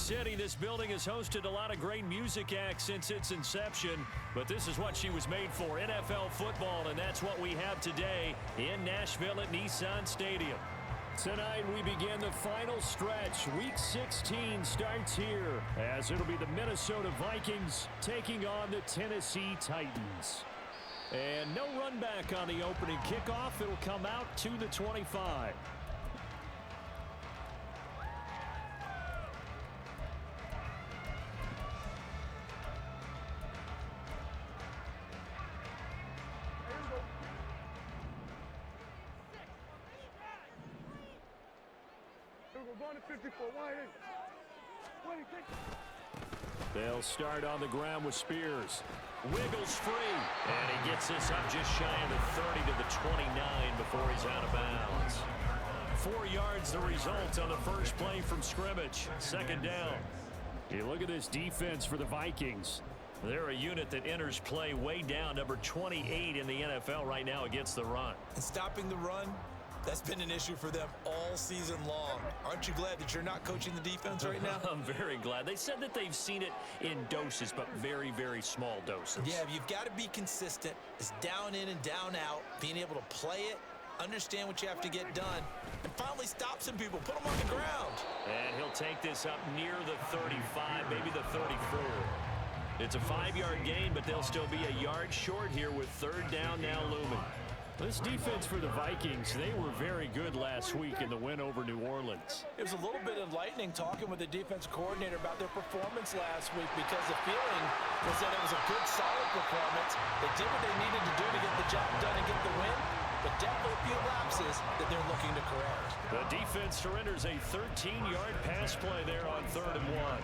City, this building has hosted a lot of great music acts since its inception, but this is what she was made for, NFL football, and that's what we have today in Nashville at Nissan Stadium. Tonight we begin the final stretch. Week 16 starts here as it'll be the Minnesota Vikings taking on the Tennessee Titans. And no run back on the opening kickoff. It'll come out to the 25. They'll start on the ground with Spears. Wiggles free. And he gets this up just shy of the 30 to the 29 before he's out of bounds. 4 yards the result on the first play from scrimmage. Second down. You look at this defense for the Vikings. They're a unit that enters play way down, number 28 in the NFL right now against the run. And stopping the run, that's been an issue for them all season long. Aren't you glad that you're not coaching the defense right now? I'm very glad. They said that they've seen it in doses, but very, very small doses. Yeah, you've got to be consistent. It's down in and down out, being able to play it, understand what you have to get done, and finally stop some people, put them on the ground. And he'll take this up near the 35, maybe the 34. It's a 5-yard gain, but they'll still be a yard short here with third down now looming. This defense for the Vikings, they were very good last week in the win over New Orleans. It was a little bit enlightening talking with the defense coordinator about their performance last week because the feeling was that it was a good, solid performance. They did what they needed to do to get the job done and get the win, but definitely a few lapses that they're looking to correct. The defense surrenders a 13-yard pass play there on 3rd and 1.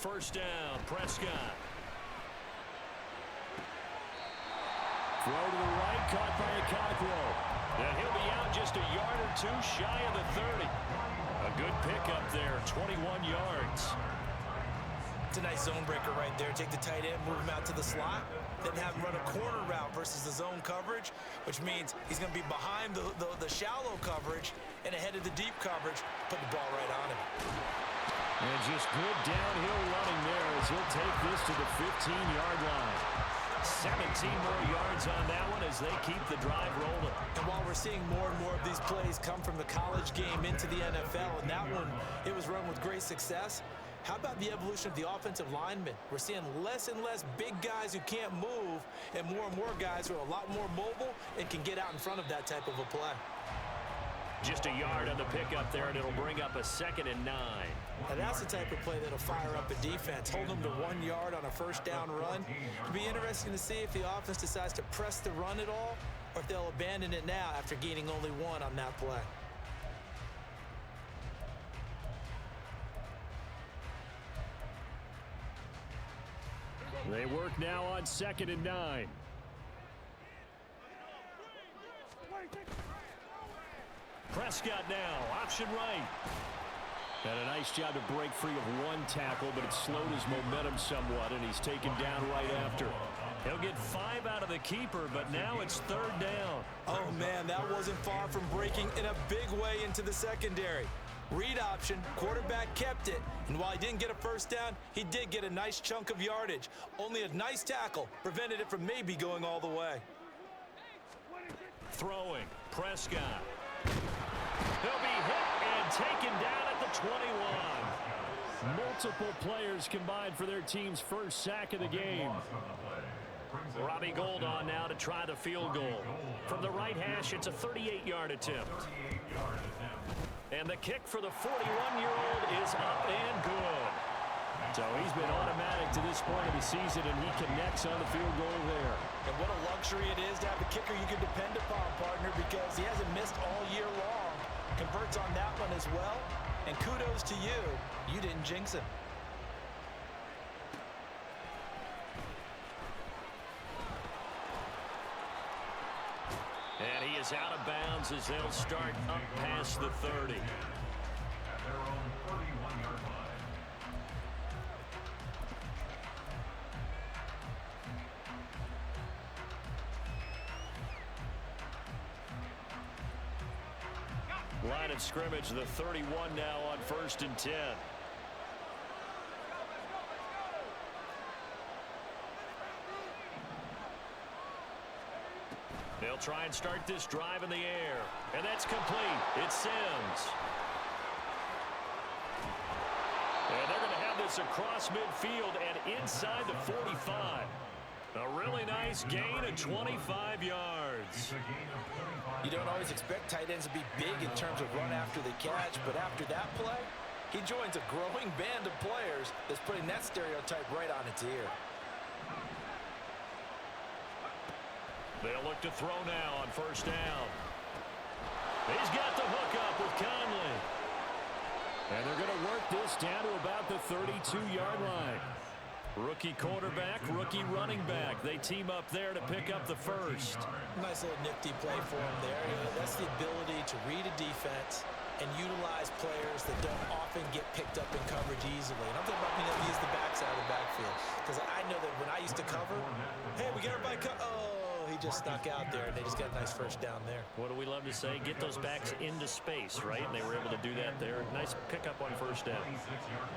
First down, Prescott. Throw to the right, caught by a Cockrell. And he'll be out just a yard or two shy of the 30. A good pickup there, 21 yards. It's a nice zone breaker right there. Take the tight end, move him out to the slot, then have him run a corner route versus the zone coverage, which means he's going to be behind the shallow coverage and ahead of the deep coverage. Put the ball right on him. And just good downhill running there as he'll take this to the 15-yard line. 17 more yards on that one as they keep the drive rolling. And while we're seeing more and more of these plays come from the college game into the NFL, and that one, it was run with great success, how about the evolution of the offensive linemen? We're seeing less and less big guys who can't move and more guys who are a lot more mobile and can get out in front of that type of a play. Just a yard on the pickup there, and it'll bring up a 2nd and 9. And that's the type of play that'll fire up a defense. Hold them to 1 yard on a first down run. It'll be interesting to see if the offense decides to press the run at all or if they'll abandon it now after gaining only 1 on that play. They work now on 2nd and 9. Prescott now, option right. And a nice job to break free of 1 tackle, but it slowed his momentum somewhat, and he's taken down right after. He'll get 5 out of the keeper, but now it's 3rd down. Oh, man, that wasn't far from breaking in a big way into the secondary. Read option, quarterback kept it, and while he didn't get a first down, he did get a nice chunk of yardage. Only a nice tackle prevented it from maybe going all the way. Throwing, Prescott. He'll be hit and taken down at the 21. Multiple players combined for their team's first sack of the game. Robbie Gould on now to try the field goal. From the right hash, it's a 38-yard attempt. And the kick for the 41-year-old is up and good. So he's been automatic to this point of the season, and he connects on the field goal there. And what a luxury it is to have a kicker you can depend upon, partner, because he hasn't missed all year long. Converts on that one as well. And kudos to you. You didn't jinx him. And he is out of bounds as they'll start up past the 30. At their own 31-yard line. Line of scrimmage, the 31 now on 1st and 10. They'll try and start this drive in the air. And that's complete. It's Sims. And they're going to have this across midfield and inside the 45. A really nice gain of 25 yards. You don't always expect tight ends to be big in terms of run after the catch, but after that play, he joins a growing band of players that's putting that stereotype right on its ear. They'll look to throw now on 1st down. He's got the hook up with Conley. And they're going to work this down to about the 32-yard line. Rookie quarterback, rookie running back. They team up there to pick up the first. Nice little nifty play for him there. You know, that's the ability to read a defense and utilize players that don't often get picked up in coverage easily. And I'm talking about being able to use the backside of the backfield. Because I know that when I used to cover, hey, we got everybody he just snuck out there, and they just got a nice first down there. What do we love to say? Get those backs into space, right? And they were able to do that there. Nice pickup on 1st down.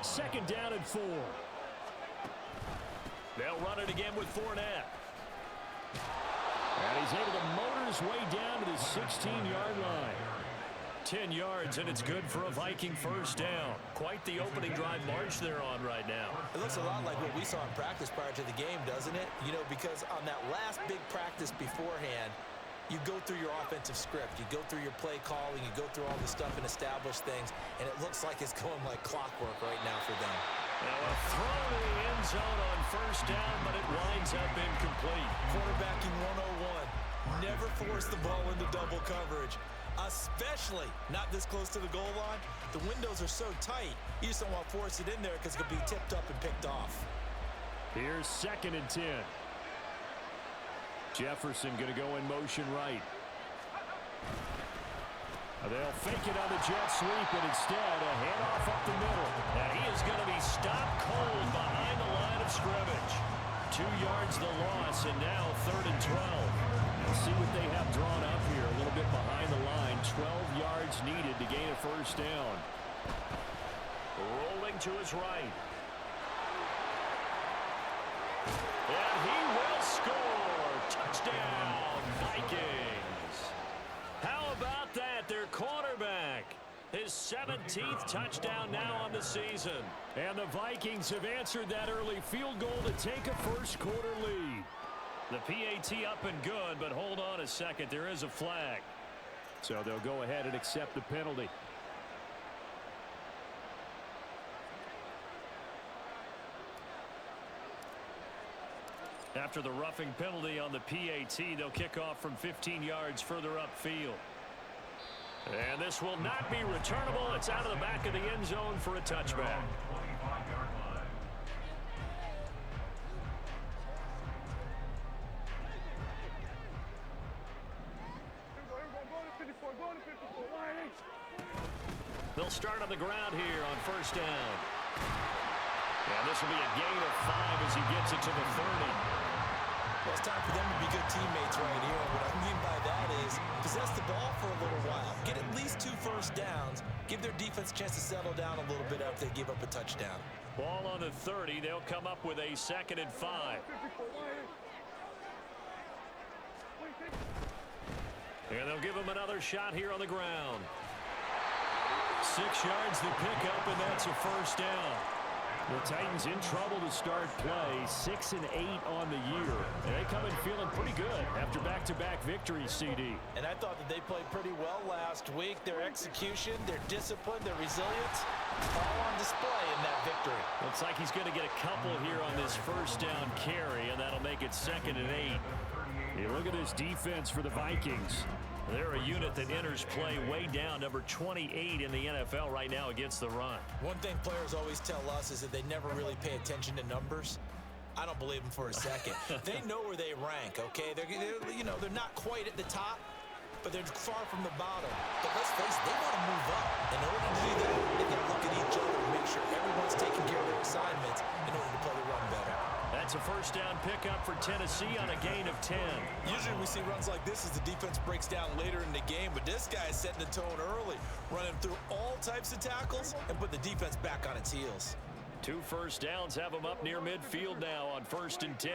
2nd down and 4. They'll run it again with Fournette. And he's able to motor his way down to the 16-yard line. 10 yards, and it's good for a Viking 1st down. Quite the opening drive march they're on right now. It looks a lot like what we saw in practice prior to the game, doesn't it? You know, because on that last big practice beforehand, you go through your offensive script. You go through your play calling. You go through all this stuff and establish things, and it looks like it's going like clockwork right now for them. Now a throw to the end zone on 1st down, but it winds up incomplete. Quarterbacking 101. Never force the ball into double coverage, especially not this close to the goal line. The windows are so tight, you just don't want to force it in there because it could be tipped up and picked off. Here's 2nd and 10. Jefferson going to go in motion right. They'll fake it on the jet sweep, and instead a handoff up the middle. And he is going to be stopped cold behind the line of scrimmage. 2 yards the loss, and now 3rd and 12. Let's see what they have drawn up here. A little bit behind the line. 12 yards needed to gain a 1st down. Rolling to his right. And he will score. Touchdown, Vikings. How about that? Their quarterback. His 17th touchdown now on the season. And the Vikings have answered that early field goal to take a first-quarter lead. The PAT up and good, but hold on a second. There is a flag. So they'll go ahead and accept the penalty. After the roughing penalty on the PAT, they'll kick off from 15 yards further upfield. And this will not be returnable. It's out of the back of the end zone for a touchback. They'll start on the ground here on 1st down. And this will be a gain of 5 as he gets it to the 30. Well, it's time for them to be good teammates right here. And what I mean by that is possess the ball for a little while. Get at least 2 first downs. Give their defense a chance to settle down a little bit after they give up a touchdown. Ball on the 30. They'll come up with a 2nd and 5. And they'll give him another shot here on the ground. 6 yards to pick up, and that's a 1st down. The Titans in trouble to start play, 6 and 8 on the year. And they come in feeling pretty good after back-to-back victories, CD. And I thought that they played pretty well last week. Their execution, their discipline, their resilience, all on display in that victory. Looks like he's going to get a couple here on this 1st down carry, and that'll make it 2nd and 8. You look at this defense for the Vikings. They're a unit that enters play way down, number 28 in the NFL right now against the run. One thing players always tell us is that they never really pay attention to numbers. I don't believe them for a second. They know where they rank, okay? They're not quite at the top, but they're far from the bottom. But let's face it, they want to move up. In order to do that, they got to look at each other and make sure everyone's taking care of their assignments in order to play the run better. That That's a first down pickup for Tennessee on a gain of 10. Usually we see runs like this as the defense breaks down later in the game, but this guy is setting the tone early, running through all types of tackles and put the defense back on its heels. 2 first downs have him up near midfield now on 1st and 10.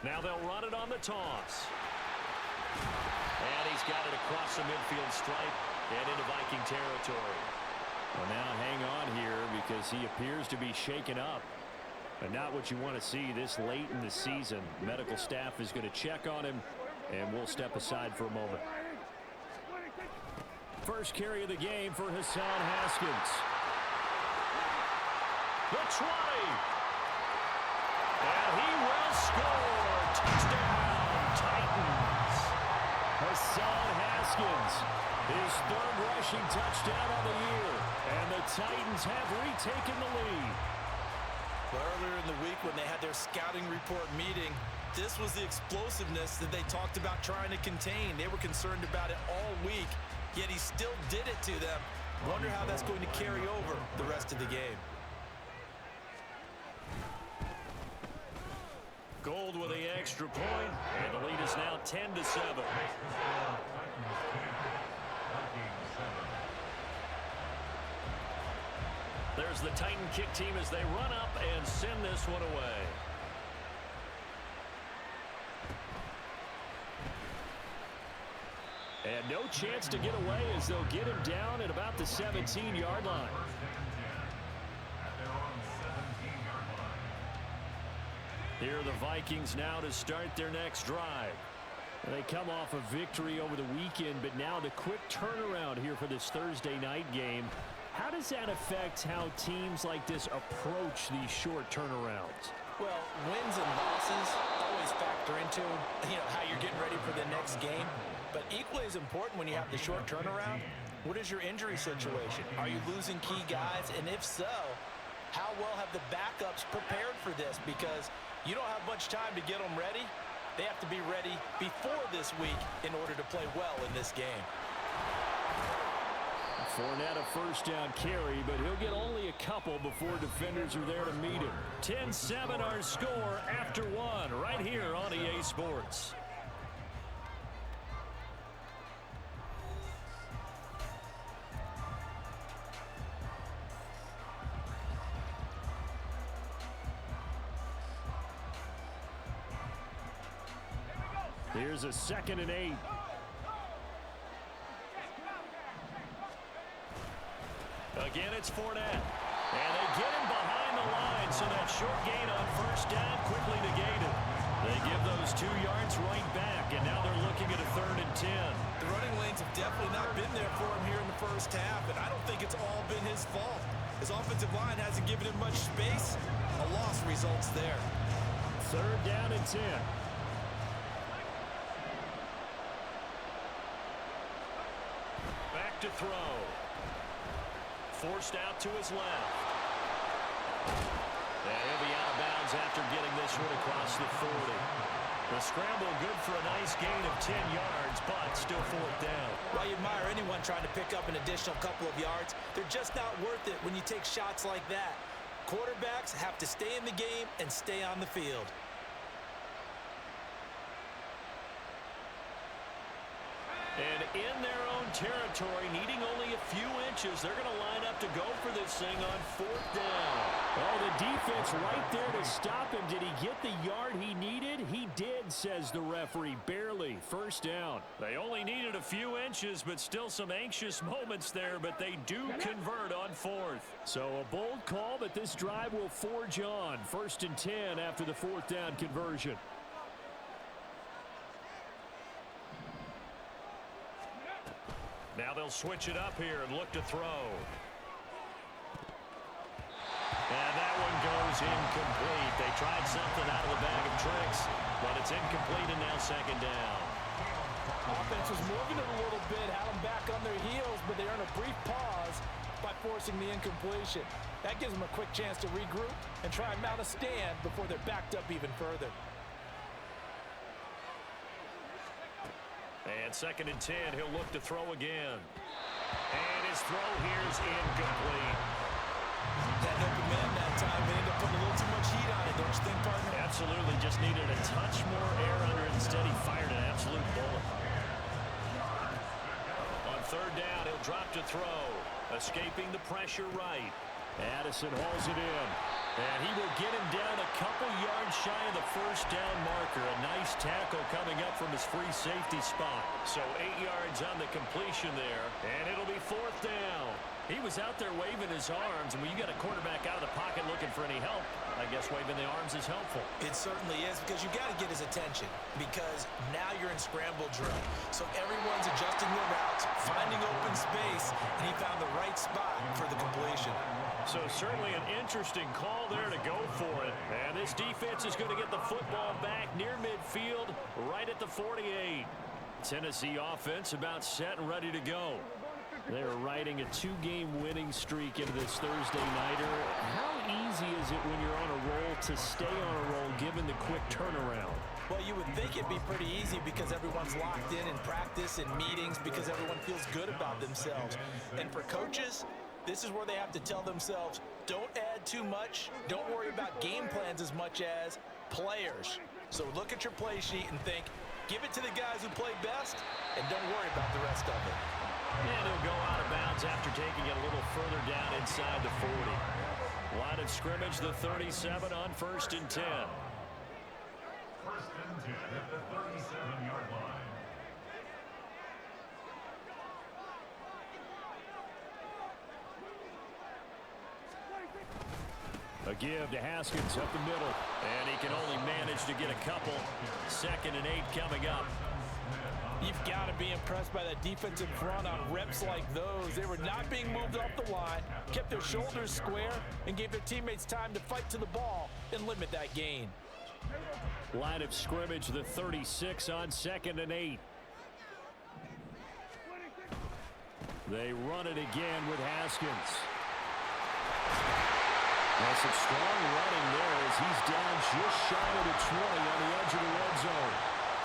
Now they'll run it on the toss. And he's got it across the midfield stripe and into Viking territory. Well, now hang on here because he appears to be shaken up. And not what you want to see this late in the season. Medical staff is going to check on him, and we'll step aside for a moment. First carry of the game for Hassan Haskins. The 20. And he will score. Touchdown, Titans. Hassan Haskins, his 3rd rushing touchdown of the year. And the Titans have retaken the lead. Well, earlier in the week when they had their scouting report meeting, this was the explosiveness that they talked about trying to contain. They were concerned about it all week, yet he still did it to them. Wonder how that's going to carry over the rest of the game. Gold with the extra point, and the lead is now 10-7. There's the Titan kick team as they run up and send this one away. And no chance to get away as they'll get him down at about the 17-yard line. Here are the Vikings now to start their next drive. They come off a victory over the weekend, but now the quick turnaround here for this Thursday night game. How does that affect how teams like this approach these short turnarounds? Well, wins and losses always factor into, how you're getting ready for the next game. But equally as important when you have the short turnaround, what is your injury situation? Are you losing key guys? And if so, how well have the backups prepared for this? Because you don't have much time to get them ready. They have to be ready before this week in order to play well in this game. Fournette a first down carry, but he'll get only a couple before defenders are there to meet him. 10-7 our score after 1 right here on EA Sports. Here's a 2nd and 8. Again, it's Fournette. And they get him behind the line, so that short gain on first down quickly negated. They give those 2 yards right back, and now they're looking at a 3rd and 10. The running lanes have definitely not been there for him here in the first half, and I don't think it's all been his fault. His offensive line hasn't given him much space. A loss results there. 3rd down and 10. Back to throw. Forced out to his left. And he'll be out of bounds after getting this one across the 40. The scramble good for a nice gain of 10 yards, but still 4th down. While you admire anyone trying to pick up an additional couple of yards, they're just not worth it when you take shots like that. Quarterbacks have to stay in the game and stay on the field. And in their own territory, needing only a few inches, they're going to line up to go for this thing on 4th down. Oh, the defense right there to stop him. Did he get the yard he needed? He did, says the referee. Barely. 1st down. They only needed a few inches, but still some anxious moments there, but they do convert on 4th. So a bold call, but this drive will forge on. 1st and 10 after the 4th down conversion. Now they'll switch it up here and look to throw. And that one goes incomplete. They tried something out of the bag of tricks, but it's incomplete and now 2nd down. Offense was moving it a little bit, had them back on their heels, but they earn a brief pause by forcing the incompletion. That gives them a quick chance to regroup and try and mount a stand before they're backed up even further. And 2nd and 10, he'll look to throw again. And his throw here is incomplete. Had an open man that time. They ended up putting a little too much heat on it, don't you think, partner? Absolutely. Just needed a touch more air under it. Instead, he fired an absolute bullet. On third down, he'll drop to throw. Escaping the pressure right. Addison hauls it in. And he will get him down a couple yards shy of the first down marker. A nice tackle coming up from his free safety spot. So 8 yards on the completion there. And it'll be fourth down. He was out there waving his arms. And when you got a quarterback out of the pocket looking for any help, I guess waving the arms is helpful. It certainly is, because you got to get his attention, because now you're in scramble drill. So everyone's adjusting their routes, finding open space, and he found the right spot for the completion. So certainly an interesting call there to go for it. And this defense is going to get the football back near midfield, right at the 48. Tennessee offense about set and ready to go. They're riding a 2-game winning streak into this Thursday nighter. How easy is it when you're on a roll to stay on a roll given the quick turnaround? Well, you would think it'd be pretty easy because everyone's locked in practice and meetings, because everyone feels good about themselves. And for coaches, this is where they have to tell themselves, don't add too much. Don't worry about game plans as much as players. So look at your play sheet and think, give it to the guys who play best, and don't worry about the rest of it. And he'll go out of bounds after taking it a little further down inside the 40. Line of scrimmage, the 37 on 1st and 10. 1st and 10 at the 37-yard line. A give to Haskins up the middle. And he can only manage to get a couple. 2nd and 8 coming up. You've got to be impressed by that defensive front on reps like those. They were not being moved off the line, kept their shoulders square, and gave their teammates time to fight to the ball and limit that gain. Line of scrimmage, the 36 on 2nd and 8. They run it again with Haskins. That's some strong running there as he's down just shy of the 20 on the edge of the red zone.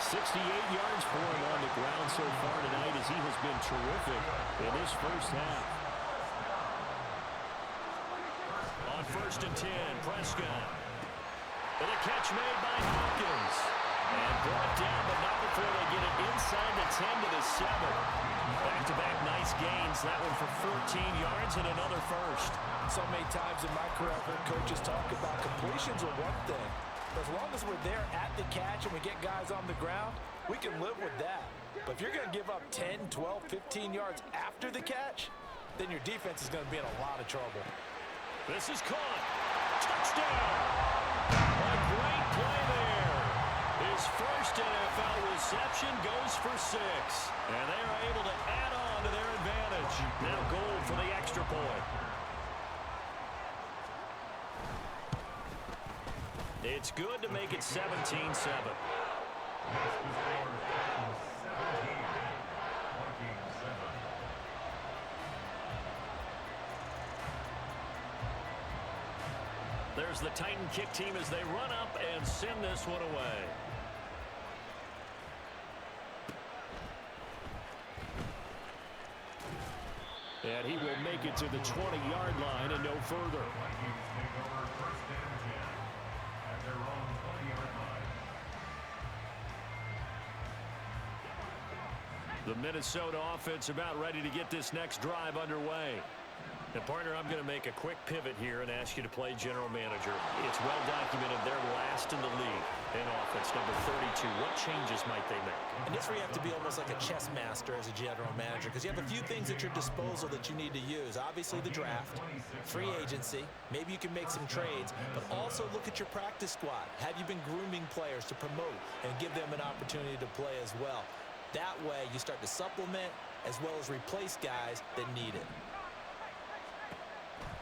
68 yards for him on the ground so far tonight as he has been terrific in this first half. On 1st and 10, Prescott. And a catch made by Hopkins. And brought down, but not before they get it inside the 10 to the 7. Back-to-back nice gains. That one for 14 yards and another first. So many times in my career, I've heard coaches talk about completions are one thing. As long as we're there at the catch and we get guys on the ground, we can live with that. But if you're going to give up 10, 12, 15 yards after the catch, then your defense is going to be in a lot of trouble. This is caught. Touchdown! A great play there. His first NFL reception goes for 6. And they are able to add on to their advantage. Now goal for the extra point. It's good to make it 17-7. There's the Titan kick team as they run up and send this one away. And he will make it to the 20-yard line and no further. The Minnesota offense about ready to get this next drive underway. Now, partner, I'm going to make a quick pivot here and ask you to play general manager. It's well documented they're last in the league in offense, number 32. What changes might they make? And this where you have to be almost like a chess master as a general manager, because you have a few things at your disposal that you need to use. Obviously the draft, free agency, maybe you can make some trades, but also look at your practice squad. Have you been grooming players to promote and give them an opportunity to play as well? That way you start to supplement as well as replace guys that need it.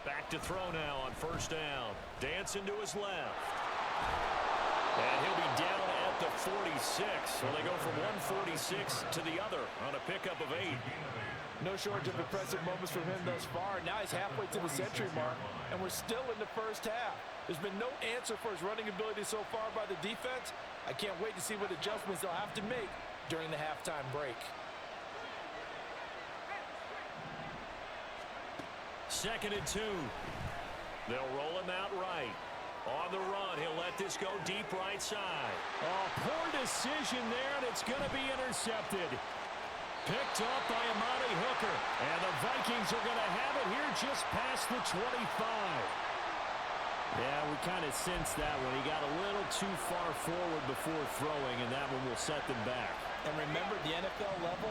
Back to throw now on 1st down. Dancing to his left. And he'll be down at the 46. So they go from 146 to the other on a pickup of 8. No shortage of impressive moments from him thus far. Now he's halfway to the century mark, and we're still in the first half. There's been no answer for his running ability so far by the defense. I can't wait to see what adjustments they'll have to make during the halftime break. 2nd and 2. They'll roll him out right. On the run, he'll let this go deep right side. Oh, poor decision there, and it's going to be intercepted. Picked up by Amani Hooker. And the Vikings are going to have it here just past the 25. Yeah, we kind of sensed that one. He got a little too far forward before throwing, and that one will set them back. And remember, the NFL level,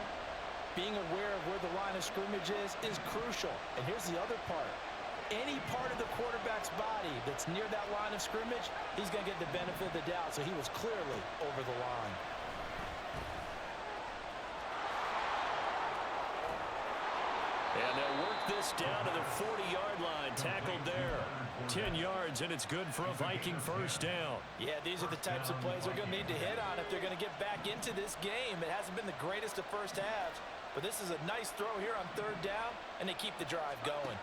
being aware of where the line of scrimmage is crucial. And here's the other part. Any part of the quarterback's body that's near that line of scrimmage, he's going to get the benefit of the doubt. So he was clearly over the line. And they'll work this down to the 40-yard line. Tackled there. 10 yards, and it's good for a Viking first down. Yeah, these are the types of plays they're going to need to hit on if they're going to get back into this game. It hasn't been the greatest of first halves, but this is a nice throw here on third down, and they keep the drive going.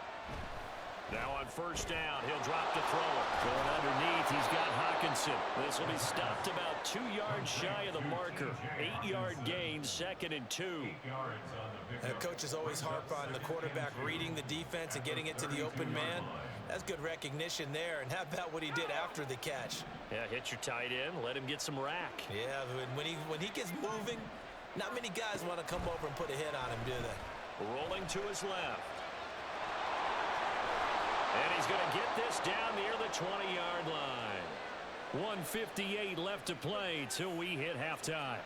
Now on first down, he'll drop the thrower. Going underneath, he's got Hawkinson. This will be stopped about 2 yards shy of the marker. 8-yard gain, 2nd and 2. Coaches always harp on the quarterback reading the defense and getting it to the open man. That's good recognition there. And how about what he did after the catch? Yeah, hit your tight end, let him get some rack. Yeah, when he gets moving, not many guys want to come over and put a hit on him, do they? Rolling to his left. And he's going to get this down near the 20-yard line. 1:58 left to play till we hit halftime.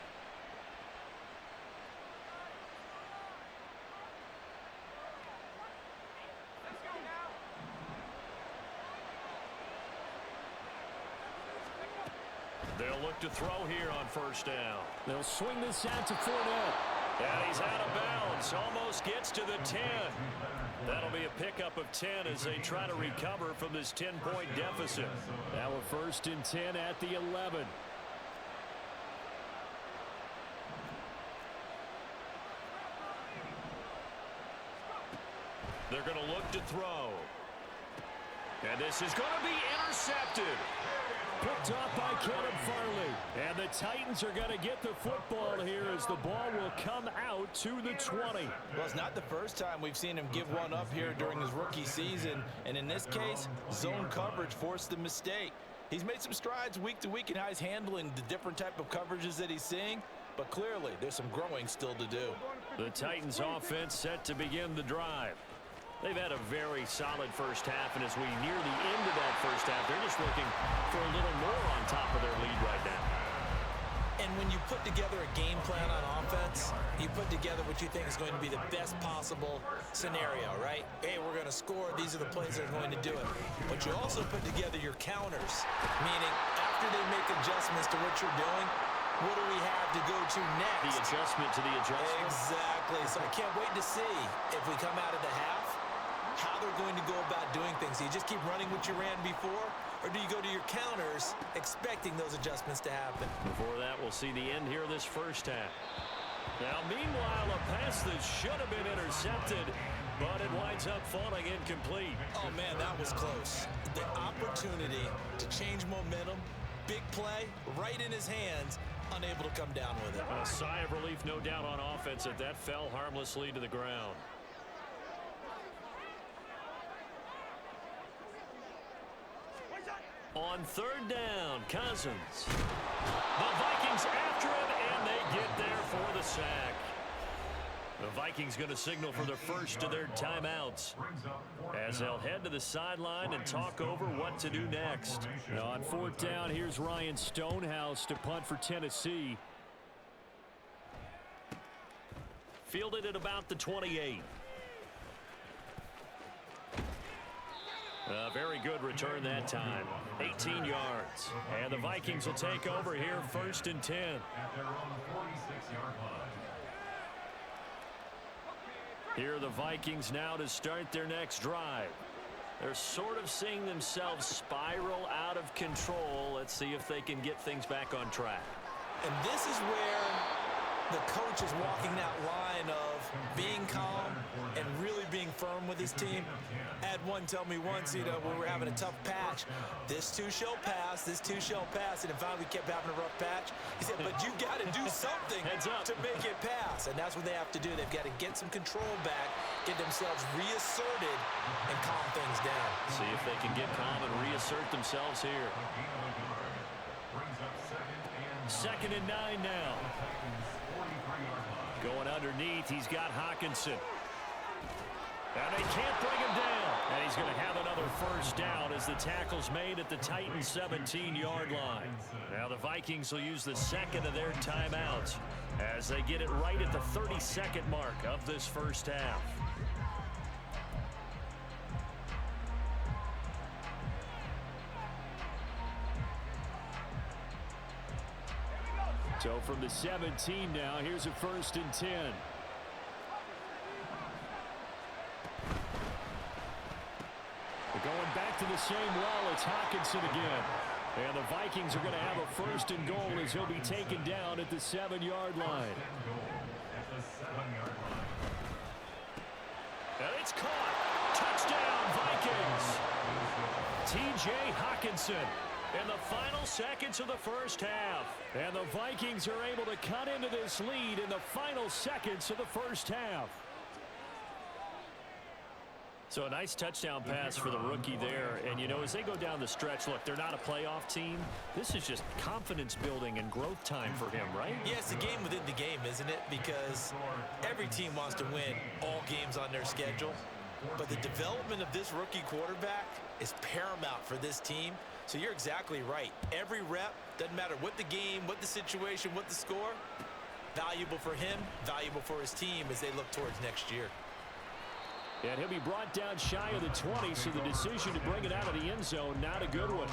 They'll look to throw here on first down. They'll swing this out to Fournette. And he's out of bounds. Almost gets to the 10. That'll be a pickup of 10 as they try to recover from this 10-point deficit. Now a 1st and 10 at the 11. They're going to look to throw. And this is going to be intercepted. Picked off by Caleb Farley. And the Titans are going to get the football here as the ball will come out to the 20. Well, it's not the first time we've seen him give one up here during his rookie season. And in this case, zone coverage forced the mistake. He's made some strides week to week in how he's handling the different type of coverages that he's seeing. But clearly, there's some growing still to do. The Titans offense set to begin the drive. They've had a very solid first half, and as we near the end of that first half, they're just looking for a little more on top of their lead right now. And when you put together a game plan on offense, you put together what you think is going to be the best possible scenario, right? Hey, we're going to score. These are the plays that are going to do it. But you also put together your counters, meaning after they make adjustments to what you're doing, what do we have to go to next? The adjustment to the adjustment. Exactly. So I can't wait to see if we come out of the half, how they're going to go about doing things. Do you just keep running what you ran before, or do you go to your counters expecting those adjustments to happen? Before that, we'll see the end here of this first half. Now, meanwhile, a pass that should have been intercepted, but it winds up falling incomplete. Oh, man, that was close. The opportunity to change momentum, big play, right in his hands, unable to come down with it. A sigh of relief, no doubt, on offense that fell harmlessly to the ground. On third down, Cousins. The Vikings after him, and they get there for the sack. The Vikings going to signal for the first of their timeouts as they'll head to the sideline and talk over what to do next. Now on fourth down, here's Ryan Stonehouse to punt for Tennessee. Fielded at about the 28. A very good return that time. 18 yards. And the Vikings will take over here, 1st and 10. At their own 46-yard line. Here are the Vikings now to start their next drive. They're sort of seeing themselves spiral out of control. Let's see if they can get things back on track. And this is where the coach is walking that line of being calm and really being firm with his team. I had one tell me once, when we were having a tough patch, this too shall pass, and then finally we kept having a rough patch. He said, but you got to do something to make it pass, and that's what they have to do. They've got to get some control back, get themselves reasserted, and calm things down. See if they can get calm and reassert themselves here. 2nd and 9 now. Going underneath, he's got Hockenson. And they can't bring him down. And he's going to have another first down as the tackle's made at the Titans' 17-yard line. Now the Vikings will use the second of their timeouts as they get it right at the 32nd mark of this first half. So from the 17 now, here's a 1st and 10. They're going back to the same well. It's Hockenson again. And the Vikings are going to have a 1st and goal as he'll be taken down at the 7-yard line. And it's caught. Touchdown, Vikings. T.J. Hockenson. In the final seconds of the first half. And the Vikings are able to cut into this lead in the final seconds of the first half. So a nice touchdown pass for the rookie there. And, as they go down the stretch, look, they're not a playoff team. This is just confidence building and growth time for him, right? Yeah, it's a game within the game, isn't it? Because every team wants to win all games on their schedule. But the development of this rookie quarterback is paramount for this team. So you're exactly right. Every rep, doesn't matter what the game, what the situation, what the score, valuable for him, valuable for his team as they look towards next year. And he'll be brought down shy of the 20, so the decision to bring it out of the end zone, not a good one.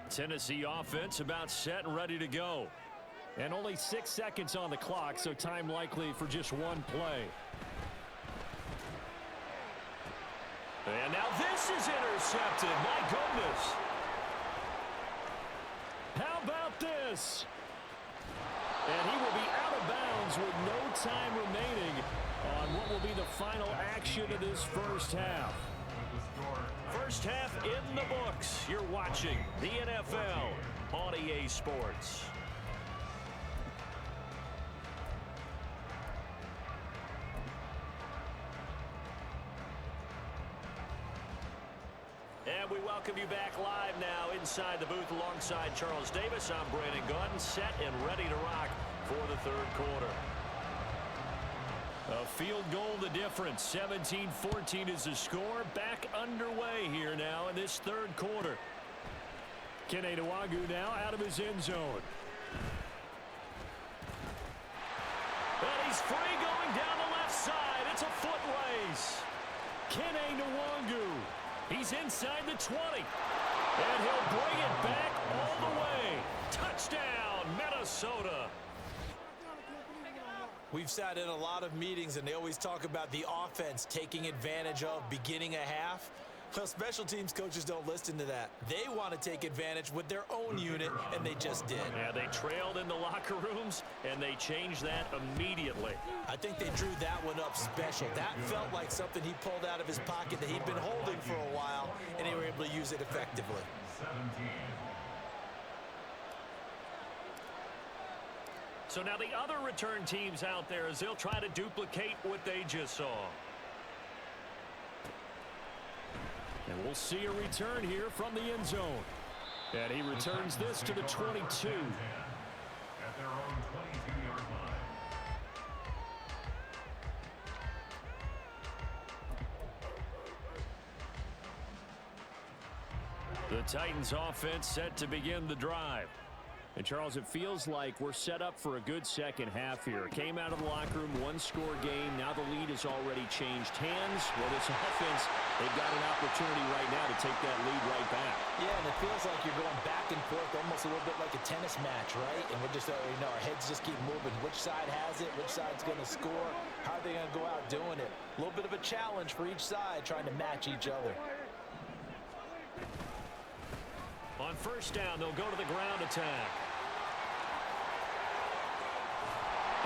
Tennessee offense about set and ready to go. And only 6 seconds on the clock, so time likely for just one play. And now this is intercepted. My goodness. How about this? And he will be out of bounds with no time remaining on what will be the final action of this first half. First half in the books. You're watching the NFL on EA Sports. And we welcome you back live now inside the booth alongside Charles Davis. I'm Brandon Gaudin, set and ready to rock for the third quarter. A field goal the difference. 17-14 is the score. Back underway here now in this third quarter. Kene Nwangwu now out of his end zone. And he's free going down the left side. It's a foot race. Kene Nwangwu. He's inside the 20. And he'll bring it back all the way. Touchdown, Minnesota. We've sat in a lot of meetings, and they always talk about the offense taking advantage of beginning a half. Well, special teams coaches don't listen to that. They want to take advantage with their own unit, and they just did. Yeah, they trailed in the locker rooms, and they changed that immediately. I think they drew that one up special. That felt like something he pulled out of his pocket that he'd been holding for a while, and they were able to use it effectively. 17. So now the other return teams out there as they'll try to duplicate what they just saw. And we'll see a return here from the end zone. And he returns this to the 22. At their own 22-yard line. The Titans offense set to begin the drive. And Charles, it feels like we're set up for a good second half here. Came out of the locker room, one-score game. Now the lead has already changed hands. Well, this offense They've got an opportunity right now to take that lead right back. Yeah, and it feels like you're going back and forth almost a little bit like a tennis match, right? And we're just, our heads just keep moving. Which side has it? Which side's going to score? How are they going to go out doing it? A little bit of a challenge for each side trying to match each other. On first down, they'll go to the ground attack.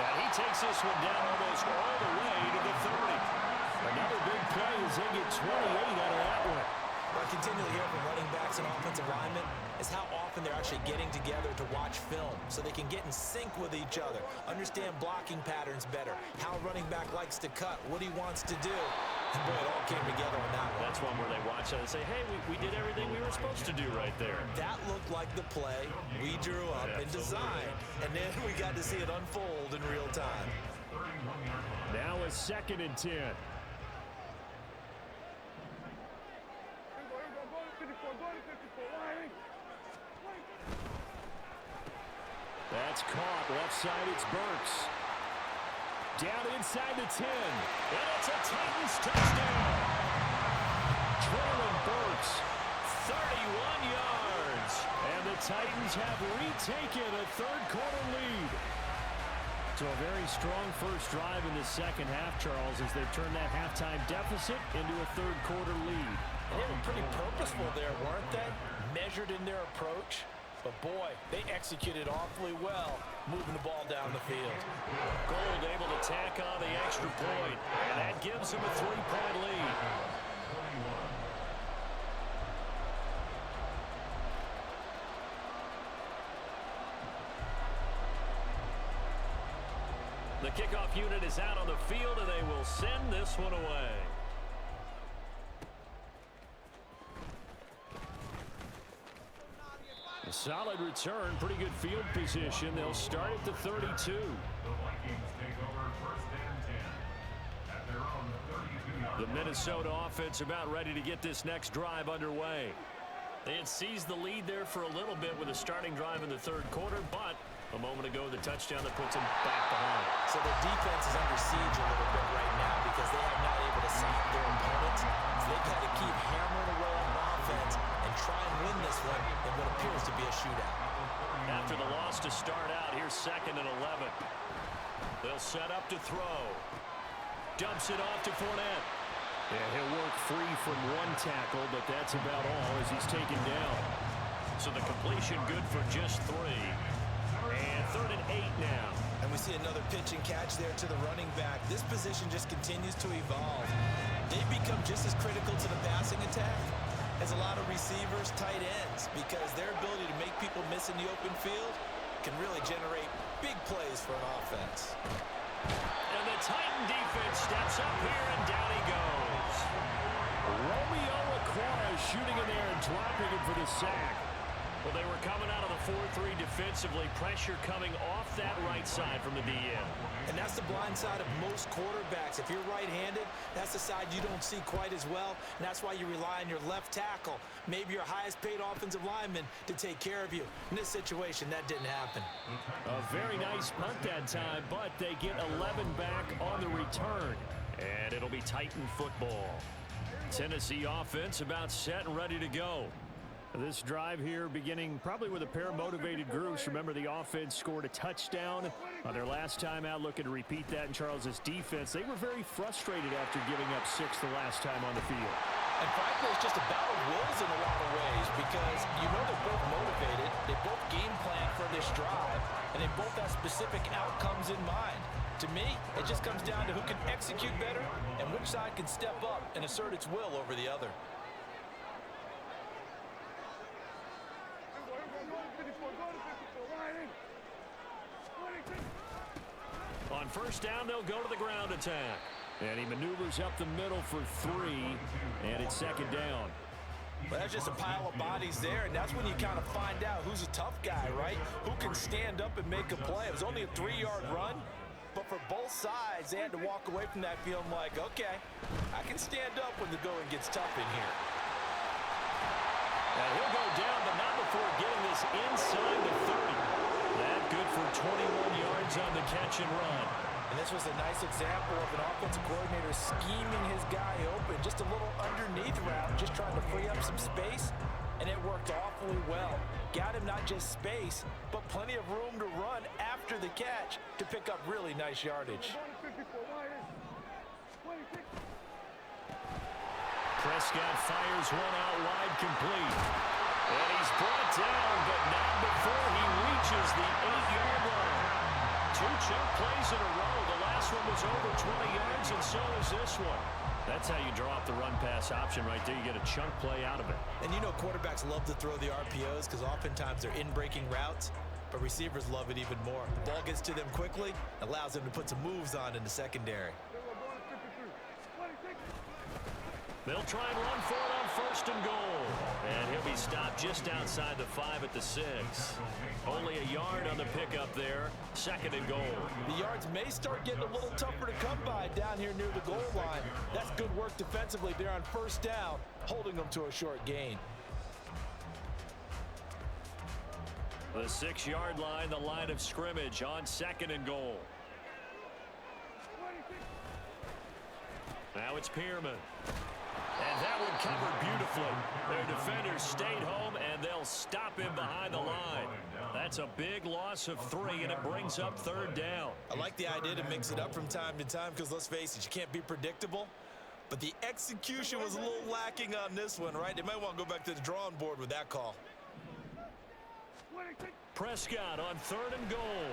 And he takes this one down almost all the way to the 30. Another big play as they get 28 out of that one. What I continually hear from running backs and offensive linemen is how often they're actually getting together to watch film so they can get in sync with each other, understand blocking patterns better, how a running back likes to cut, what he wants to do. And boy, it all came together on that one. That's one where they watch it and say, hey, we did everything we were supposed to do right there. That looked like the play we drew up and designed, and then we got to see it unfold in real time. Now a 2nd and 10. That's caught. Left side, it's Burks. Down inside the 10. And it's a Titans touchdown. Traylon Burks, 31 yards. And the Titans have retaken a third-quarter lead. So a very strong first drive in the second half, Charles, as they've turned that halftime deficit into a third-quarter lead. They were pretty purposeful there, weren't they? Measured in their approach. But, boy, they executed awfully well moving the ball down the field. Gold able to tack on the extra point, and that gives them a 3-point lead. The kickoff unit is out on the field, and they will send this one away. A solid return, pretty good field position. They'll start at the 32. The Vikings take over 1st and 10 at their own 32-yard. The Minnesota offense about ready to get this next drive underway. They had seized the lead there for a little bit with a starting drive in the third quarter, but a moment ago, the touchdown that puts them back behind. So their defense is under siege a little bit right now because they have not able to stop their opponents. So they've got to keep hammering away on offense and try and win this one in what appears to be a shootout. After the loss to start out, here's 2nd and 11. They'll set up to throw. Dumps it off to Fournette. Yeah, he'll work free from one tackle, but that's about all as he's taken down. So the completion good for just 3. And 3rd and 8 now. And we see another pitch and catch there to the running back. This position just continues to evolve. They've become just as critical to the passing attack as a lot of receivers, tight ends, because their ability to make people miss in the open field can really generate big plays for an offense. And the Titan defense steps up here, and down he goes. Romeo Okwara shooting in there and dropping it for the sack. Well, they were coming out of the 4-3 defensively. Pressure coming off that right side from the DN. And that's the blind side of most quarterbacks. If you're right-handed, that's the side you don't see quite as well. And that's why you rely on your left tackle, maybe your highest-paid offensive lineman, to take care of you. In this situation, that didn't happen. A very nice punt that time, but they get 11 back on the return. And it'll be Titan football. Tennessee offense about set and ready to go. This drive here beginning probably with a pair of motivated groups. Remember, the offense scored a touchdown on their last time out, looking to repeat that in Charles's defense. They were very frustrated after giving up 6 the last time on the field. And frankly, it's just a battle of wills in a lot of ways because you know they're both motivated, they both game plan for this drive, and they both have specific outcomes in mind. To me, it just comes down to who can execute better and which side can step up and assert its will over the other. On first down, they'll go to the ground attack. And he maneuvers up the middle for 3, and it's 2nd down. Well, that's just a pile of bodies there, and that's when you kind of find out who's a tough guy, right? Who can stand up and make a play. It was only a 3-yard run, but for both sides, they had to walk away from that feeling like, okay, I can stand up when the going gets tough in here. And he'll go down, but not before getting this inside the 30. That good for 21 yards on the catch and run. And this was a nice example of an offensive coordinator scheming his guy open. Just a little underneath route, just trying to free up some space, and it worked awfully well. Got him not just space, but plenty of room to run after the catch to pick up really nice yardage. Prescott fires one out wide, complete. And he's brought down, but not before he reaches the 8-yard line. 2 chunk plays in a row. The last one was over 20 yards, and so is this one. That's how you draw up the run-pass option right there. You get a chunk play out of it. And you know quarterbacks love to throw the RPOs because oftentimes they're in-breaking routes, but receivers love it even more. The ball gets to them quickly, allows them to put some moves on in the secondary. They'll try and run for it on 1st and goal. And he'll be stopped just outside the 5 at the 6. Only a yard on the pickup there. 2nd and goal. The yards may start getting a little tougher to come by down here near the goal line. That's good work defensively there on 1st down, holding them to a short gain. The 6-yard line, the line of scrimmage on 2nd and goal. Now it's Pearman. And that one covered beautifully. Their defenders stayed home, and they'll stop him behind the line. That's a big loss of 3, and it brings up 3rd down. I like the idea to mix it up from time to time because, let's face it, you can't be predictable. But the execution was a little lacking on this one, right? They might want to go back to the drawing board with that call. Prescott on 3rd and goal.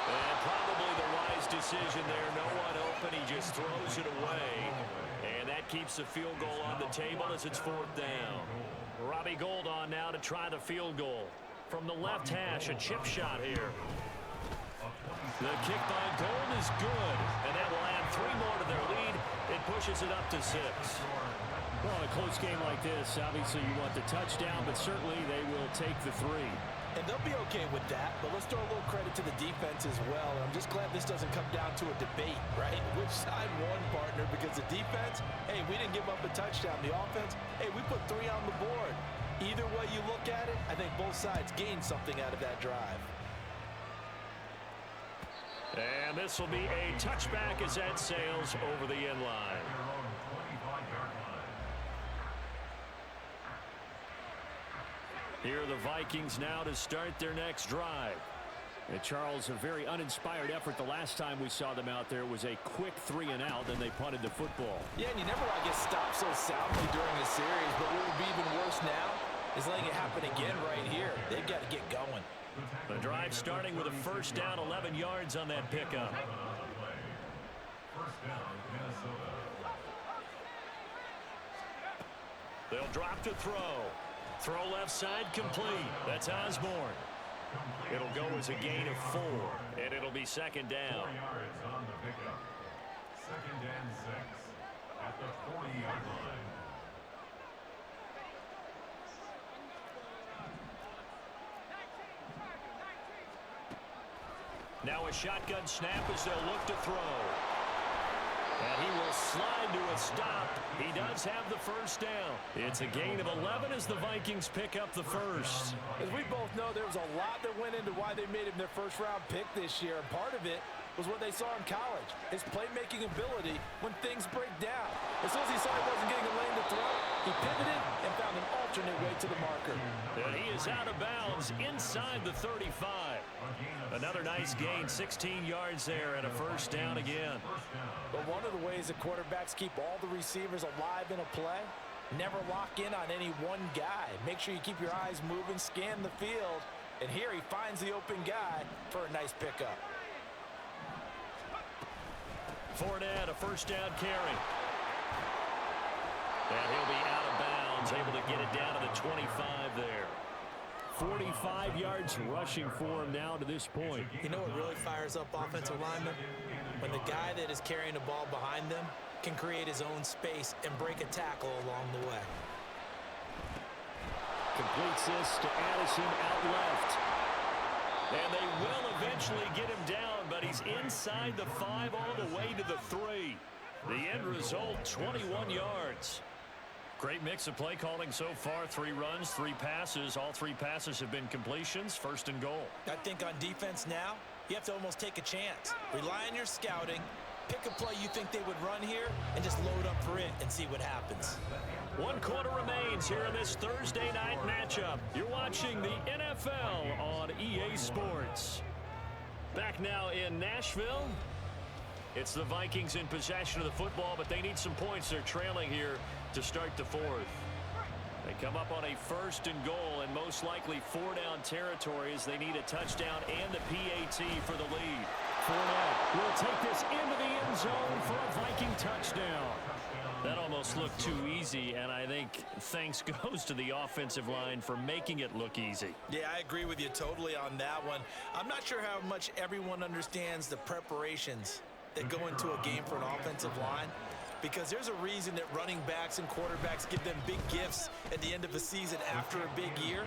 And probably the wise decision there. No one open. He just throws it away. And that keeps the field goal on the table as it's 4th down. Robbie Gould on now to try the field goal. From the left hash, a chip shot here. The kick by Gould is good. And that will add 3 more to their lead. It pushes it up to 6. Well, in a close game like this, obviously you want the touchdown, but certainly they will take the 3. And they'll be okay with that, but let's throw a little credit to the defense as well. And I'm just glad this doesn't come down to a debate, right? Which side won, partner? Because the defense, hey, we didn't give up a touchdown. The offense, hey, we put 3 on the board. Either way you look at it, I think both sides gained something out of that drive. And this will be a touchback as that sails over the end line. Here are the Vikings now to start their next drive. And Charles, a very uninspired effort the last time we saw them out there. Was a quick 3 and out, then they punted the football. Yeah, and you never want to get stopped so soundly during a series, but what would be even worse now is letting it happen again right here. They've got to get going. The drive starting with a 1st down, 11 yards on that pickup. They'll drop to throw. Throw left side complete. That's Osborne. It'll go as a gain of 4, and it'll be 2nd down. 4 yards on the pickup. 2nd and 6 at the 40-yard line. Now a shotgun snap as they'll look to throw. And he will slide to a stop. He does have the 1st down. It's a gain of 11 as the Vikings pick up the 1st. As we both know, there was a lot that went into why they made him their 1st-round pick this year. And part of it was what they saw in college, his playmaking ability when things break down. As soon as he saw he wasn't getting a lane to throw, he pivoted and found an alternate way to the marker. And he is out of bounds inside the 35. Another nice gain, 16 yards there, and a 1st down again. But one of the ways that quarterbacks keep all the receivers alive in a play, never lock in on any one guy. Make sure you keep your eyes moving, scan the field, and here he finds the open guy for a nice pickup. Fournette, a 1st down carry. And he'll be out of bounds, able to get it down to the 25 there. 45 yards rushing for him now to this point. You know what really fires up offensive linemen? When the guy that is carrying the ball behind them can create his own space and break a tackle along the way. Completes this to Addison out left. And they will eventually get him down, but he's inside the 5 all the way to the 3. The end result, 21 yards. Great mix of play calling so far. 3 runs, 3 passes. All 3 passes have been completions. First and goal. I think on defense now, you have to almost take a chance. Rely on your scouting. Pick a play you think they would run here and just load up for it and see what happens. 1 quarter remains here in this Thursday night matchup. You're watching the NFL on EA Sports. Back now in Nashville. It's the Vikings in possession of the football, but they need some points. They're trailing here to start the 4th. They come up on a 1st and goal and most likely 4-down territory as they need a touchdown and a PAT for the lead. Fournette will take this into the end zone for a Viking touchdown. That almost looked too easy, and I think thanks goes to the offensive line for making it look easy. Yeah, I agree with you totally on that one. I'm not sure how much everyone understands the preparations that go into a game for an offensive line, because there's a reason that running backs and quarterbacks give them big gifts at the end of a season after a big year.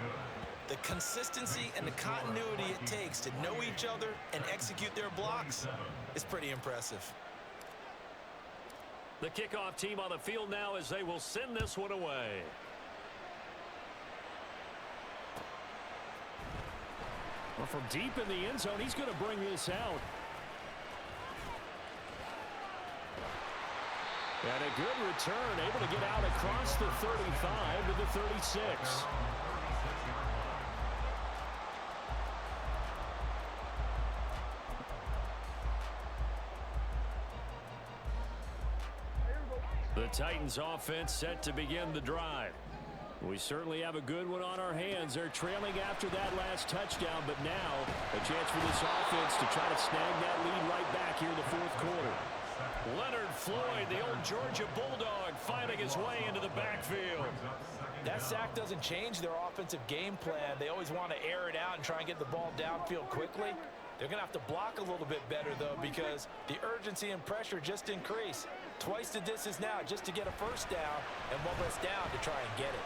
The consistency and the continuity it takes to know each other and execute their blocks is pretty impressive. The kickoff team on the field now as they will send this one away. Well, from deep in the end zone, he's going to bring this out. And a good return, able to get out across the 35 to the 36. The Titans offense set to begin the drive. We certainly have a good one on our hands. They're trailing after that last touchdown, but now a chance for this offense to try to snag that lead right back here in the 4th quarter. Leonard Floyd, the old Georgia Bulldog, fighting his way into the backfield. That sack doesn't change their offensive game plan. They always want to air it out and try and get the ball downfield quickly. They're going to have to block a little bit better, though, because the urgency and pressure just increase. Twice the distance now just to get a first down, and 1 less down to try and get it.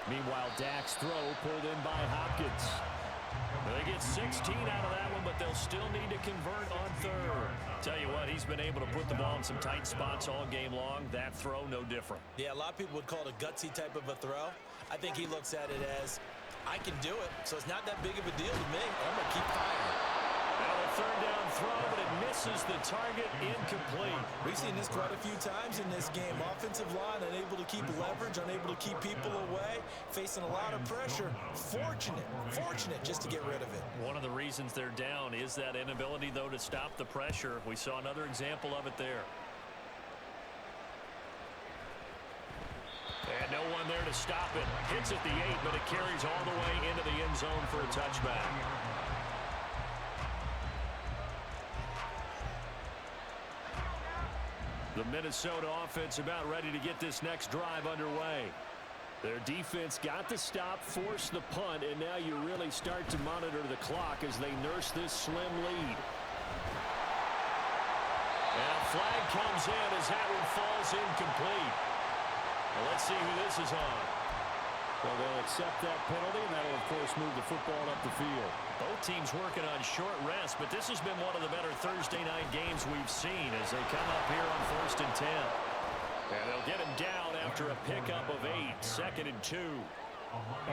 Meanwhile, Dak's throw pulled in by Hopkins. They get 16 out of that one, but they'll still need to convert on 3rd. Tell you what, he's been able to put the ball in some tight spots all game long. That throw, no different. Yeah, a lot of people would call it a gutsy type of a throw. I think he looks at it as, I can do it, so it's not that big of a deal to me. I'm going to keep firing. Now a 3rd down throw, but it misses the target, incomplete. We've seen this quite a few times in this game. Offensive line unable to keep leverage, unable to keep people away, facing a lot of pressure. Fortunate just to get rid of it. One of the reasons they're down is that inability, though, to stop the pressure. We saw another example of it there. And no one there to stop it. Hits at the 8, but it carries all the way into the end zone for a touchback. The Minnesota offense about ready to get this next drive underway. Their defense got the stop, forced the punt, and now you really start to monitor the clock as they nurse this slim lead. And a flag comes in as that one falls incomplete. Well, let's see who this is on. Well, they'll accept that penalty, and that'll, of course, move the football up the field. Both teams working on short rest, but this has been one of the better Thursday night games we've seen as they come up here on 1st and 10. And they'll get him down after a pickup of 8, 2nd and 2.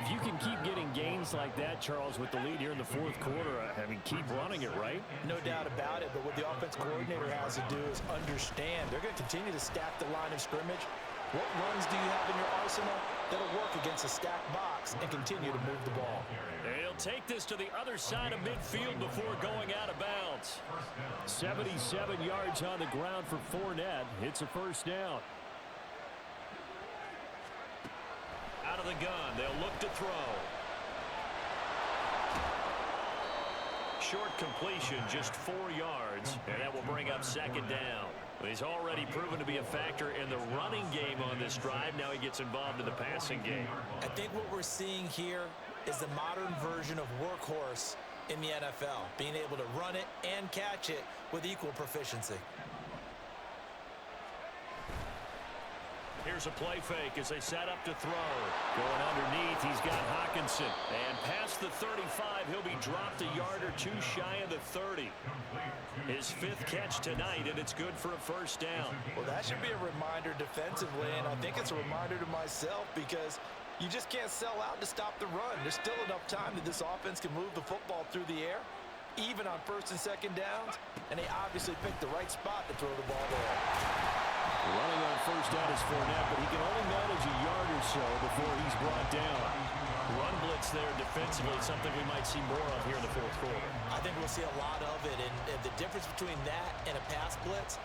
If you can keep getting gains like that, Charles, with the lead here in the 4th quarter, I mean, keep running it, right? No doubt about it, but what the offense coordinator has to do is understand. They're going to continue to stack the line of scrimmage. What runs do you have in your arsenal that'll work against a stacked box and continue to move the ball? He'll take this to the other side of midfield before going out of bounds. 77 yards on the ground for Fournette. It's a first down. Out of the gun, they'll look to throw. Short completion, just 4 yards, and that will bring up 2nd down. He's already proven to be a factor in the running game on this drive. Now he gets involved in the passing game. I think what we're seeing here is the modern version of workhorse in the NFL, being able to run it and catch it with equal proficiency. Here's a play fake as they set up to throw. Going underneath, he's got Hawkinson. And past the 35, he'll be dropped a yard or two shy of the 30. His 5th catch tonight, and it's good for a first down. Well, that should be a reminder defensively, and I think it's a reminder to myself because you just can't sell out to stop the run. There's still enough time that this offense can move the football through the air, even on 1st and 2nd downs, and they obviously picked the right spot to throw the ball there. Running on first down is Fournette, but he can only manage a yard or so before he's brought down. Run blitz there defensively, something we might see more of here in the 4th quarter. I think we'll see a lot of it, and the difference between that and a pass blitz,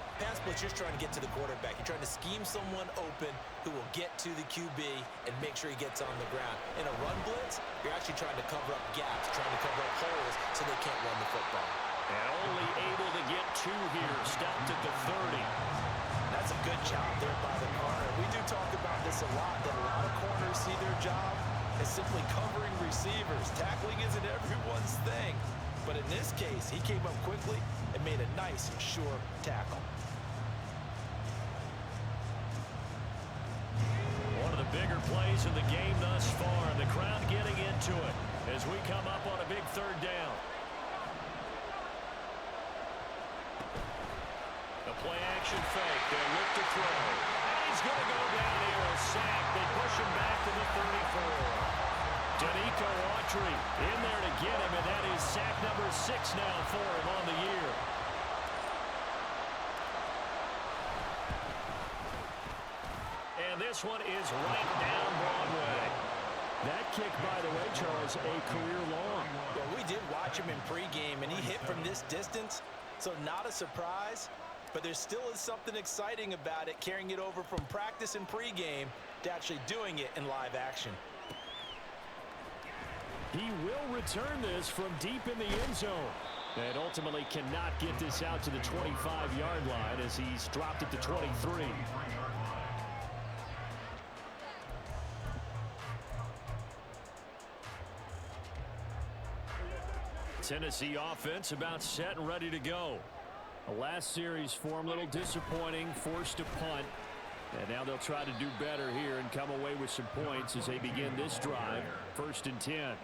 you're trying to get to the quarterback. You're trying to scheme someone open who will get to the QB and make sure he gets on the ground. In a run blitz, you're actually trying to cover up gaps, trying to cover up holes so they can't run the football. And only able to get 2 here, stopped at the 30. That's a good job there by the corner. We do talk about this a lot, that a lot of corners see their job as simply covering receivers. Tackling isn't everyone's thing. But in this case, he came up quickly and made a nice, sure tackle. One of the bigger plays in the game thus far, and the crowd getting into it as we come up on a big 3rd down. The play-action fake. They'll look to throw. And he's going to go down here. A sack. They push him back to the 34. Danico Autry in there to get him, and that is sack number 6 now for him on the year. And this one is right down Broadway. That kick, by the way, Charles, a career long. Well, we did watch him in pregame, and he hit from this distance, so not a surprise. But there still is something exciting about it, carrying it over from practice and pregame to actually doing it in live action. He will return this from deep in the end zone. And ultimately cannot get this out to the 25-yard line as he's dropped it to 23. Tennessee offense about set and ready to go. The last series for him, a little disappointing, forced to punt. And now they'll try to do better here and come away with some points as they begin this drive. 1st and 10.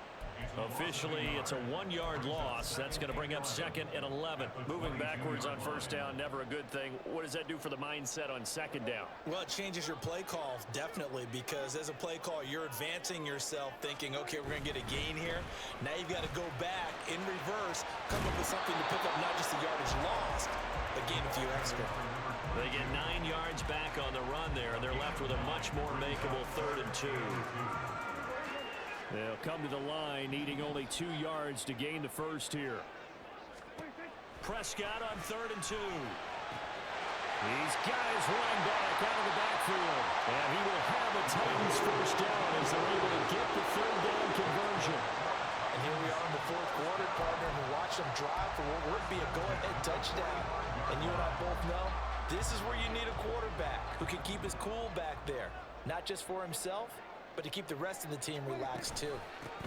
Officially, it's a 1-yard loss. That's going to bring up 2nd and 11. Moving backwards on 1st down, never a good thing. What does that do for the mindset on 2nd down? Well, it changes your play call, definitely, because as a play call, you're advancing yourself thinking, okay, we're going to get a gain here. Now you've got to go back in reverse, come up with something to pick up not just the yardage lost, but gain a few extra. They get 9 yards back on the run there, and they're left with a much more makeable 3rd and 2. They'll come to the line, needing only 2 yards to gain the first here. Prescott on 3rd and 2. He's got his running back out of the backfield. And he will have a Titans first down as they're able to get the 3rd down conversion. And here we are in the 4th quarter, partner, and we watch them drive for what would be a go-ahead touchdown. And you and I both know this is where you need a quarterback who can keep his cool back there. Not just for himself, but to keep the rest of the team relaxed too.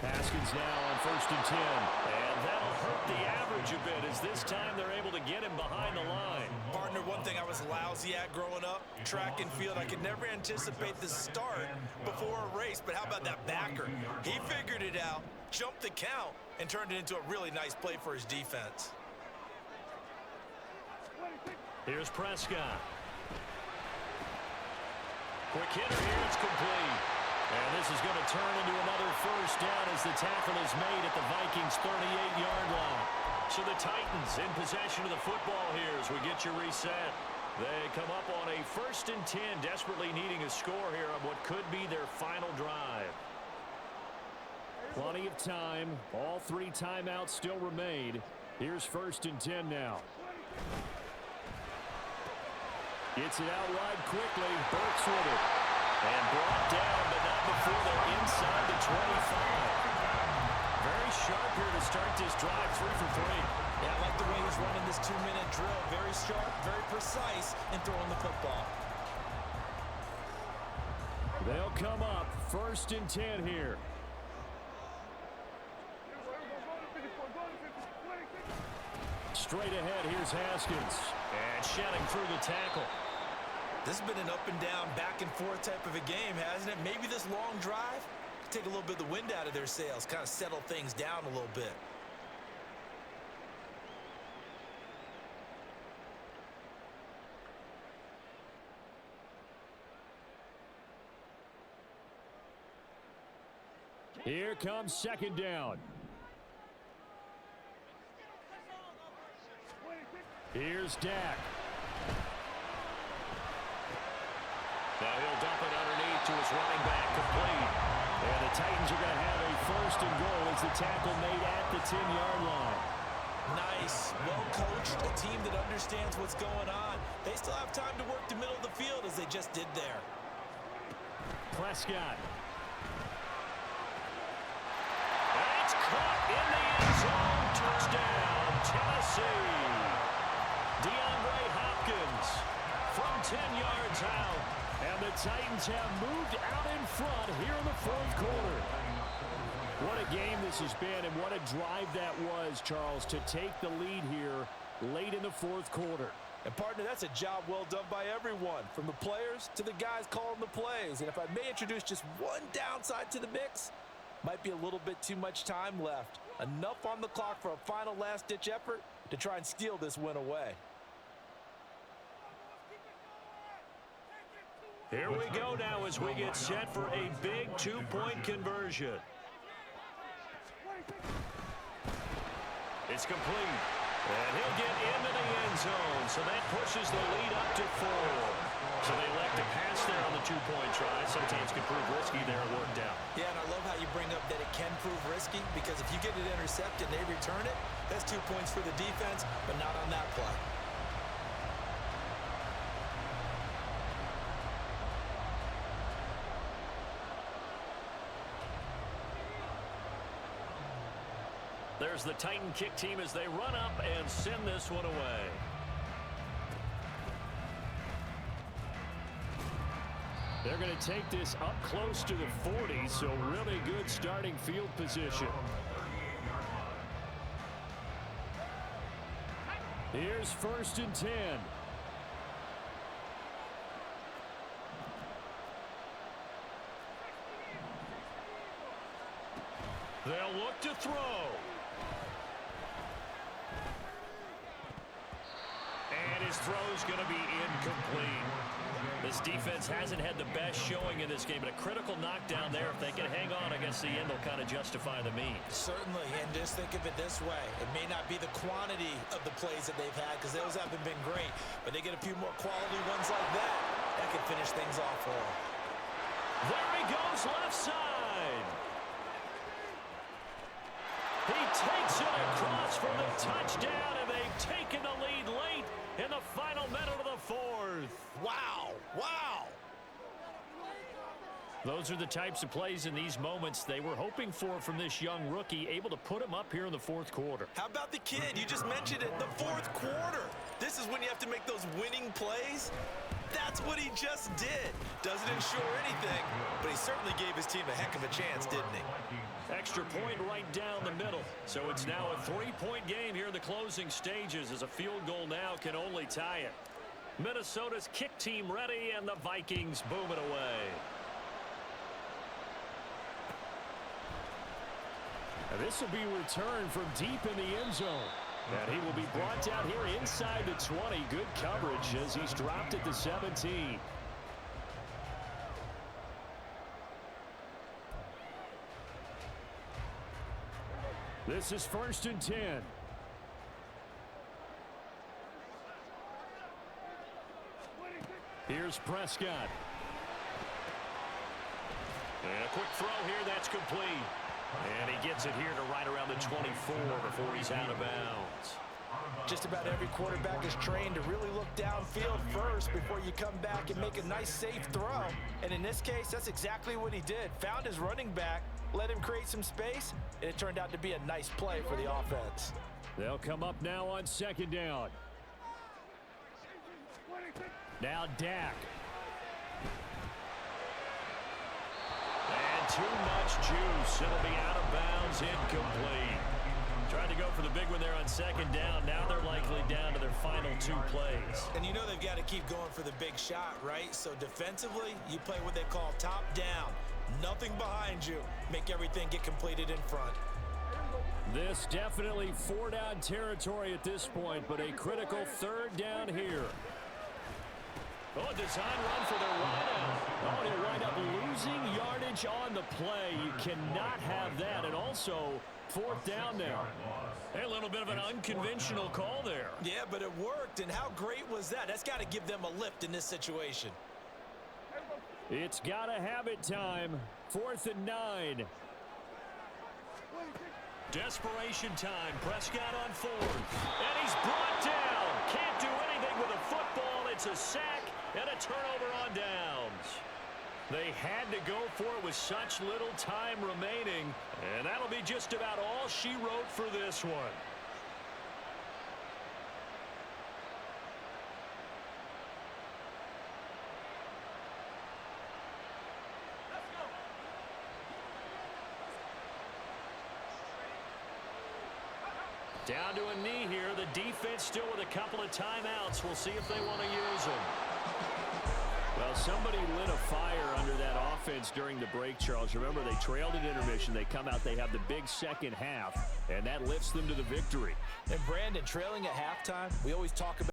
Haskins now on 1st and 10. And that'll hurt the average a bit as this time they're able to get him behind the line. Partner, one thing I was lousy at growing up, track and field, I could never anticipate the start before a race, but how about that backer? He figured it out, jumped the count, and turned it into a really nice play for his defense. Here's Prescott. Quick hitter here, it's complete. And this is going to turn into another first down as the tackle is made at the Vikings' 38-yard line. So the Titans in possession of the football here as we get you reset. They come up on a 1st and 10, desperately needing a score here on what could be their final drive. Plenty of time. All 3 timeouts still remain. Here's 1st and 10 now. Gets it out wide quickly. Burks with it. And brought down, but not before they're inside the 25. Very sharp here to start this drive, 3 for 3. Yeah, I like the way he's running this 2-minute drill. Very sharp, very precise in throwing the football. They'll come up 1st and 10 here. Straight ahead, here's Haskins. And shedding through the tackle. This has been an up and down, back and forth type of a game, hasn't it? Maybe this long drive take a little bit of the wind out of their sails, kind of settle things down a little bit. Here comes second down. Here's Dak. Now he'll dump it underneath to his running back, complete. And the Titans are going to have a first and goal as the tackle made at the 10-yard line. Nice, well-coached, a team that understands what's going on. They still have time to work the middle of the field as they just did there. Prescott. It's caught in the end zone. Touchdown, Tennessee. DeAndre Hopkins from 10 yards out. And the Titans have moved out in front here in the fourth quarter. What a game this has been, and what a drive that was, Charles, to take the lead here late in the fourth quarter. And, partner, that's a job well done by everyone, from the players to the guys calling the plays. And if I may introduce just one downside to the mix, might be a little bit too much time left. Enough on the clock for a final last-ditch effort to try and steal this win away. Here we go now as we get set for a big two-point conversion. It's complete. And he'll get into the end zone, so that pushes the lead up to 4. So they elect to pass there on the two-point try. Some teams can prove risky there. It worked out. Yeah, and I love how you bring up that it can prove risky, because if you get it intercepted and they return it, that's 2 points for the defense, but not on that play. There's the Titan kick team as they run up and send this one away. They're going to take this up close to the 40, so really good starting field position. Here's first and 10. They'll look to throw. And his throw's going to be incomplete. This defense hasn't had the best showing in this game, but a critical knockdown there. If they can hang on against the end, they'll kind of justify the means. Certainly, and just think of it this way. It may not be the quantity of the plays that they've had, because those haven't been great, but they get a few more quality ones like that. That could finish things off for them. There he goes, left side. He takes it across for the touchdown, and they've taken the lead late in the final minute of the fourth. Wow, wow. Those are the types of plays in these moments they were hoping for from this young rookie, able to put him up here in the fourth quarter. How about the kid? You just mentioned it, the fourth quarter. This is when you have to make those winning plays. That's what he just did. Doesn't ensure anything, but he certainly gave his team a heck of a chance, didn't he? Extra point right down the middle. So it's now a 3-point game here in the closing stages, as a field goal now can only tie it. Minnesota's kick team ready, and the Vikings boom it away. And this will be returned from deep in the end zone. And he will be brought down here inside the 20. Good coverage as he's dropped at the 17. This is first and 10. Here's Prescott. And a quick throw here, that's complete. And he gets it here to right around the 24 before he's out of bounds. Just about every quarterback is trained to really look downfield first before you come back and make a nice, safe throw. And in this case, that's exactly what he did. Found his running back, let him create some space, and it turned out to be a nice play for the offense. They'll come up now on second down. Now Dak. And too much juice. It'll be out of bounds, incomplete. Tried tried to go for the big one there on second down. Now they're likely down to their final 2 plays. And you know they've got to keep going for the big shot, right? So defensively, you play what they call top down. Nothing behind you. Make everything get completed in front. This definitely 4-down territory at this point, but a critical 3rd down here. Oh, design run for the wideout. Oh, he'll wind up losing yardage on the play. You cannot have that. And also, 4th down now. Hey, a little bit of an unconventional call there. Yeah, but it worked. And how great was that? That's got to give them a lift in this situation. It's got to have it time. 4th and 9. Desperation time. Prescott on 4th. And he's brought down. Can't do anything with a football. It's a sack and a turnover on downs. They had to go for it with such little time remaining. And that'll be just about all she wrote for this one. Down to a knee here. The defense still with a couple of timeouts. We'll see if they want to use them. Well, somebody lit a fire under that offense during the break, Charles. Remember, they trailed at intermission. They come out, they have the big second half, and that lifts them to the victory. And Brandon, trailing at halftime, we always talk about